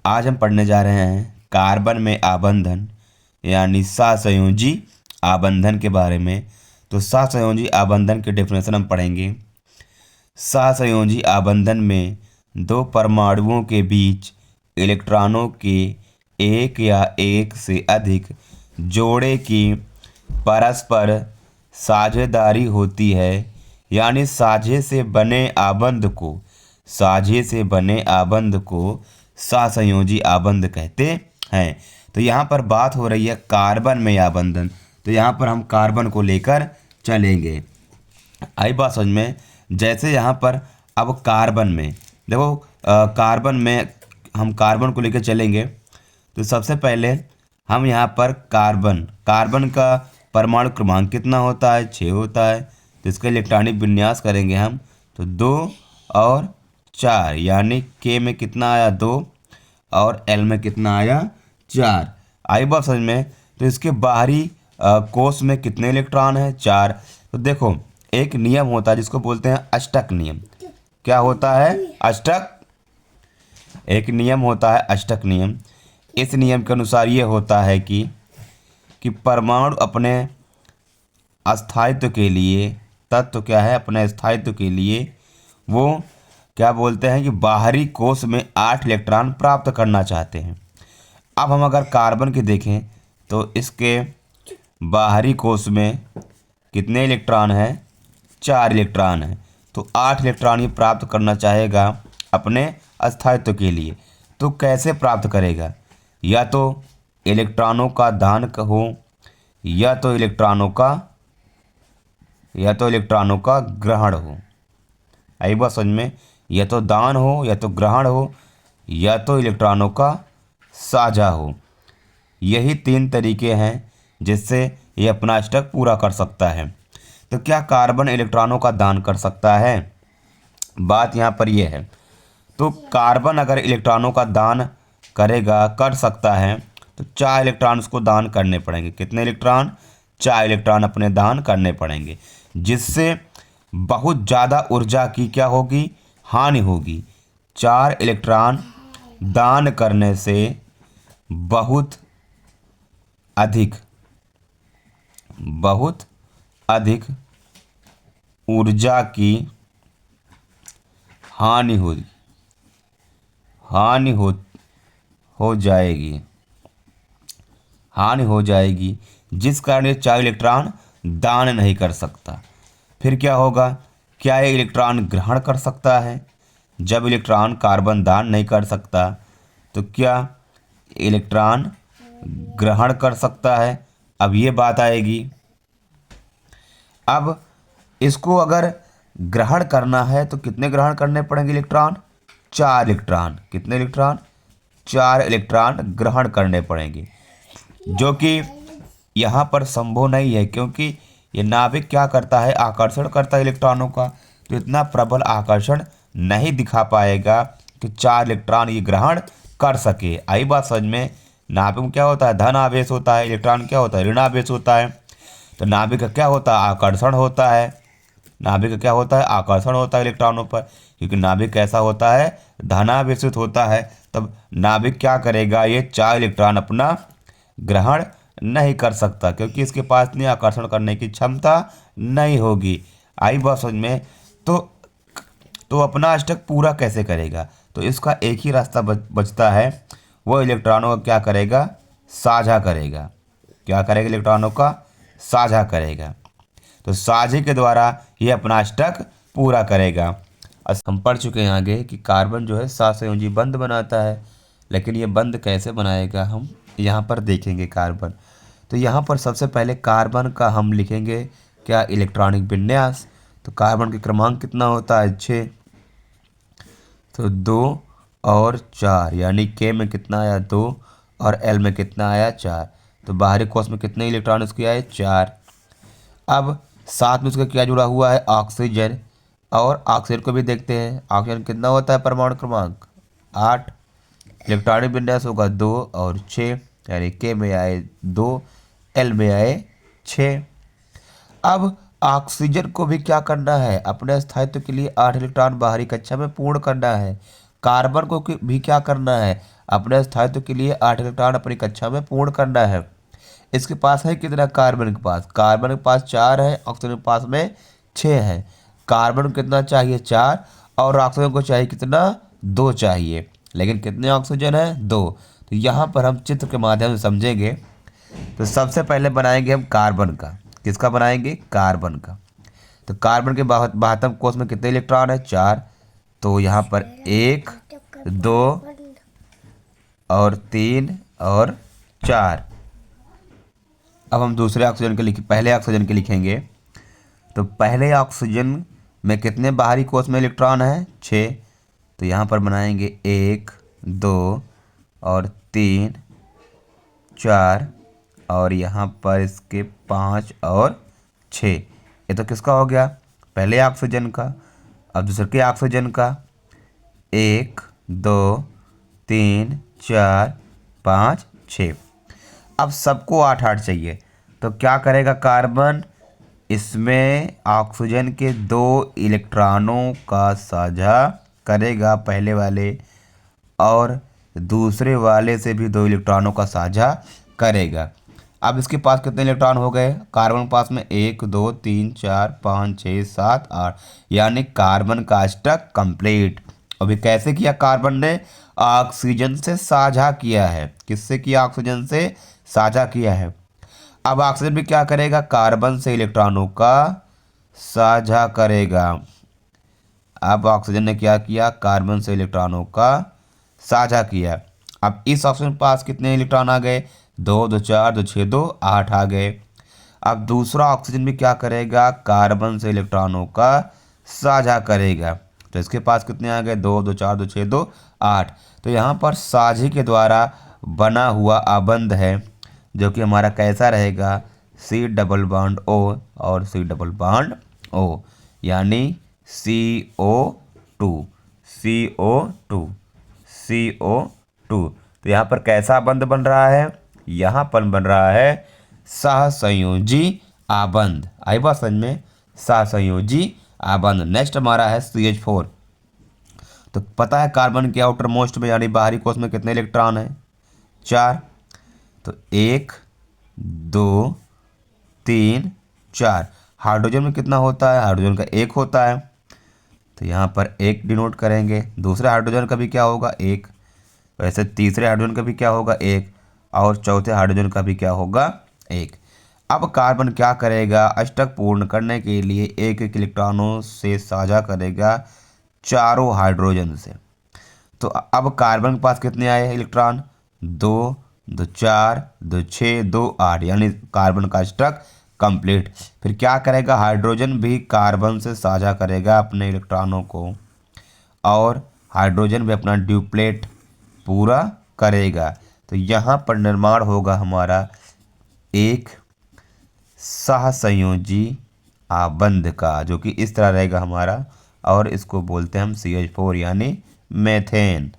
आज हम पढ़ने जा रहे हैं कार्बन में आबंधन यानी सहसंयोजी आबंधन के बारे में। तो सहसंयोजी आबंधन के डेफिनेशन हम पढ़ेंगे। सहसंयोजी आबंधन में दो परमाणुओं के बीच इलेक्ट्रॉनों के एक या एक से अधिक जोड़े की परस्पर साझेदारी होती है, यानी साझे से बने आबंध को सहसंयोजी आबंध कहते हैं। तो यहाँ पर बात हो रही है कार्बन में आबंधन, तो यहाँ पर हम कार्बन को लेकर चलेंगे। आई बात समझ में। जैसे यहाँ पर अब कार्बन में देखो, कार्बन में हम कार्बन को लेकर चलेंगे। तो सबसे पहले हम यहाँ पर कार्बन का परमाणु क्रमांक कितना होता है? 6 होता है। तो इसका इलेक्ट्रॉनिक विन्यास करेंगे हम, तो 2 और 4, यानी के में कितना आया? 2 और एल में कितना आया? 4। आई बात समझ में। तो इसके बाहरी कोश में कितने इलेक्ट्रॉन हैं? 4। तो देखो, एक नियम होता है जिसको बोलते हैं अष्टक नियम। क्या होता है? अष्टक। एक नियम होता है अष्टक नियम। इस नियम के अनुसार ये होता है कि परमाणु अपने अस्थायित्व के लिए, तत्व क्या है? अपने स्थायित्व के लिए वो क्या बोलते हैं कि बाहरी कोश में 8 इलेक्ट्रॉन प्राप्त करना चाहते हैं। अब हम अगर कार्बन के देखें तो इसके बाहरी कोश में कितने इलेक्ट्रॉन हैं? 4 इलेक्ट्रॉन हैं। तो 8 इलेक्ट्रॉन ये प्राप्त करना चाहेगा अपने अस्थायित्व के लिए। तो कैसे प्राप्त करेगा? या तो इलेक्ट्रॉनों का दान हो, या तो इलेक्ट्रॉनों का ग्रहण हो। आई बात समझ में। या तो दान हो, या तो ग्रहण हो, या तो इलेक्ट्रॉनों का साझा हो। यही 3 तरीके हैं जिससे ये अपना अष्टक पूरा कर सकता है। तो क्या कार्बन इलेक्ट्रॉनों का दान कर सकता है? बात यहाँ पर यह है। तो कार्बन अगर इलेक्ट्रॉनों का दान कर सकता है, तो 4 इलेक्ट्रॉन उसको दान करने पड़ेंगे। कितने इलेक्ट्रॉन? 4 इलेक्ट्रॉन अपने दान करने पड़ेंगे, जिससे बहुत ज़्यादा ऊर्जा की क्या होगी? हानि होगी। 4 इलेक्ट्रॉन दान करने से बहुत अधिक ऊर्जा की हानि हो जाएगी, जिस कारण ये 4 इलेक्ट्रॉन दान नहीं कर सकता। फिर क्या होगा? क्या ये इलेक्ट्रॉन ग्रहण कर सकता है? जब इलेक्ट्रॉन कार्बन दान नहीं कर सकता, तो क्या इलेक्ट्रॉन ग्रहण कर सकता है? अब ये बात आएगी। अब इसको अगर ग्रहण करना है तो कितने ग्रहण करने पड़ेंगे इलेक्ट्रॉन? 4 इलेक्ट्रॉन। कितने इलेक्ट्रॉन? 4 इलेक्ट्रॉन ग्रहण करने पड़ेंगे, जो कि यहाँ पर संभव नहीं है, क्योंकि ये नाभिक क्या करता है? आकर्षण करता है इलेक्ट्रॉनों का। तो इतना प्रबल आकर्षण नहीं दिखा पाएगा कि 4 इलेक्ट्रॉन ये ग्रहण कर सके। आई बात समझ में। नाभिक में क्या होता है? धन आवेश होता है, इलेक्ट्रॉन क्या होता है? ऋण आवेश होता है। तो नाभिक का क्या होता है? आकर्षण होता है। नाभिक का क्या होता है? आकर्षण होता है इलेक्ट्रॉनों पर, क्योंकि नाभिक कैसा होता है? धनावेशित होता है। तब नाभिक क्या करेगा? ये 4 इलेक्ट्रॉन अपना ग्रहण नहीं कर सकता, क्योंकि इसके पास इतनी आकर्षण करने की क्षमता नहीं होगी। आई बात समझ में। तो अपना अष्टक पूरा कैसे करेगा? तो इसका एक ही रास्ता बचता है, वो इलेक्ट्रॉनों का क्या करेगा? साझा करेगा। क्या करेगा? इलेक्ट्रॉनों का साझा करेगा। तो साझे के द्वारा ये अपना अष्टक पूरा करेगा। हम पढ़ चुके हैं आगे कि कार्बन जो है सहसंयोजी बंध बनाता है, लेकिन ये बंध कैसे बनाएगा हम यहाँ पर देखेंगे। कार्बन, तो यहाँ पर सबसे पहले कार्बन का हम लिखेंगे क्या? इलेक्ट्रॉनिक विन्यास। तो कार्बन के क्रमांक कितना होता है? 6। तो 2 और 4, यानी के में कितना आया? 2 और एल में कितना आया? 4। तो बाहरी कोश में कितने इलेक्ट्रॉन उसके आए? 4। अब साथ में उसका क्या जुड़ा हुआ है? ऑक्सीजन। और ऑक्सीजन को भी देखते हैं। ऑक्सीजन कितना होता है परमाणु क्रमांक? 8। इलेक्ट्रॉनिक विन्यास होगा 2 और 6, यानी के में आए 2, एल में आए 6। अब ऑक्सीजन को भी क्या करना है? अपने स्थायित्व के लिए 8 इलेक्ट्रॉन बाहरी कक्षा में पूर्ण करना है। कार्बन को भी क्या करना है, अपने स्थायित्व के लिए 8 इलेक्ट्रॉन अपनी कक्षा में पूर्ण करना है। इसके पास है कितना, कार्बन के पास 4 है, ऑक्सीजन के पास में 6 है। कार्बन को कितना चाहिए, 4, और ऑक्सीजन को चाहिए कितना, 2 चाहिए। लेकिन कितने ऑक्सीजन है, 2। तो यहाँ पर हम चित्र के माध्यम से समझेंगे। तो सबसे पहले बनाएंगे हम कार्बन का। किसका बनाएंगे, कार्बन का। तो कार्बन के 72 कोष में कितने इलेक्ट्रॉन है, 4। तो यहाँ पर 1, 2 और 3 और 4। अब हम दूसरे ऑक्सीजन के पहले ऑक्सीजन के लिखेंगे। तो पहले ऑक्सीजन में कितने बाहरी कोष में इलेक्ट्रॉन है, 6। तो यहाँ पर बनाएंगे 1, 2 और 3, 4 और यहाँ पर इसके 5 और 6। ये तो किसका हो गया, पहले ऑक्सीजन का। अब दूसरे के ऑक्सीजन का 1, 2, 3, 4, 5, 6। अब सबको 8-8 चाहिए। तो क्या करेगा कार्बन, इसमें ऑक्सीजन के 2 इलेक्ट्रॉनों का साझा करेगा पहले वाले, और दूसरे वाले से भी 2 इलेक्ट्रॉनों का साझा करेगा। अब इसके पास कितने इलेक्ट्रॉन हो गए, कार्बन के पास में 1, 2, 3, 4, 5, 6, 7, 8, यानी कार्बन का अष्टक कंप्लीट। अभी कैसे किया, कार्बन ने ऑक्सीजन से साझा किया है। किससे किया, ऑक्सीजन से साझा किया है। अब ऑक्सीजन भी क्या करेगा, कार्बन से इलेक्ट्रॉनों का साझा करेगा। अब ऑक्सीजन ने क्या किया, कार्बन से इलेक्ट्रॉनों का साझा किया। अब इस ऑक्सीजन के पास कितने इलेक्ट्रॉन आ गए, 2, 2, 4, 2, 6, 2, 8 आ गए। अब दूसरा ऑक्सीजन भी क्या करेगा, कार्बन से इलेक्ट्रॉनों का साझा करेगा। तो इसके पास कितने आ गए, 2, 2, 4, 2, 6, 2, 8। तो यहाँ पर साझे के द्वारा बना हुआ आबंध है, जो कि हमारा कैसा रहेगा, C डबल बॉन्ड O और C डबल बॉन्ड O, यानी CO2 CO2 CO2। तो यहाँ पर कैसा आबंध बन रहा है, यहाँ पर बन रहा है सहसंयोजी आबंध। आई बात समझ में, सहसंयोजी आबंध। नेक्स्ट हमारा है CH4। तो पता है कार्बन के आउटर मोस्ट में यानी बाहरी कोष में कितने इलेक्ट्रॉन है, 4। तो 1, 2, 3, 4। हाइड्रोजन में कितना होता है, हाइड्रोजन का 1 होता है। तो यहाँ पर 1 डिनोट करेंगे। दूसरे हाइड्रोजन का भी क्या होगा, 1। वैसे तीसरे हाइड्रोजन का भी क्या होगा, 1। और चौथे हाइड्रोजन का भी क्या होगा, 1। अब कार्बन क्या करेगा, अष्टक पूर्ण करने के लिए 1-1 इलेक्ट्रॉनों से साझा करेगा चारों हाइड्रोजन से। तो अब कार्बन के पास कितने आए इलेक्ट्रॉन, 2, 2, 4, 2, 6, 2, 8, यानी कार्बन का अष्टक कंप्लीट। फिर क्या करेगा, हाइड्रोजन भी कार्बन से साझा करेगा अपने इलेक्ट्रॉनों को, और हाइड्रोजन भी अपना ड्यूप्लेट पूरा करेगा। तो यहाँ पर निर्माण होगा हमारा एक सहसंयोजी आबंध का, जो कि इस तरह रहेगा हमारा, और इसको बोलते हैं हम CH4 यानी मेथेन।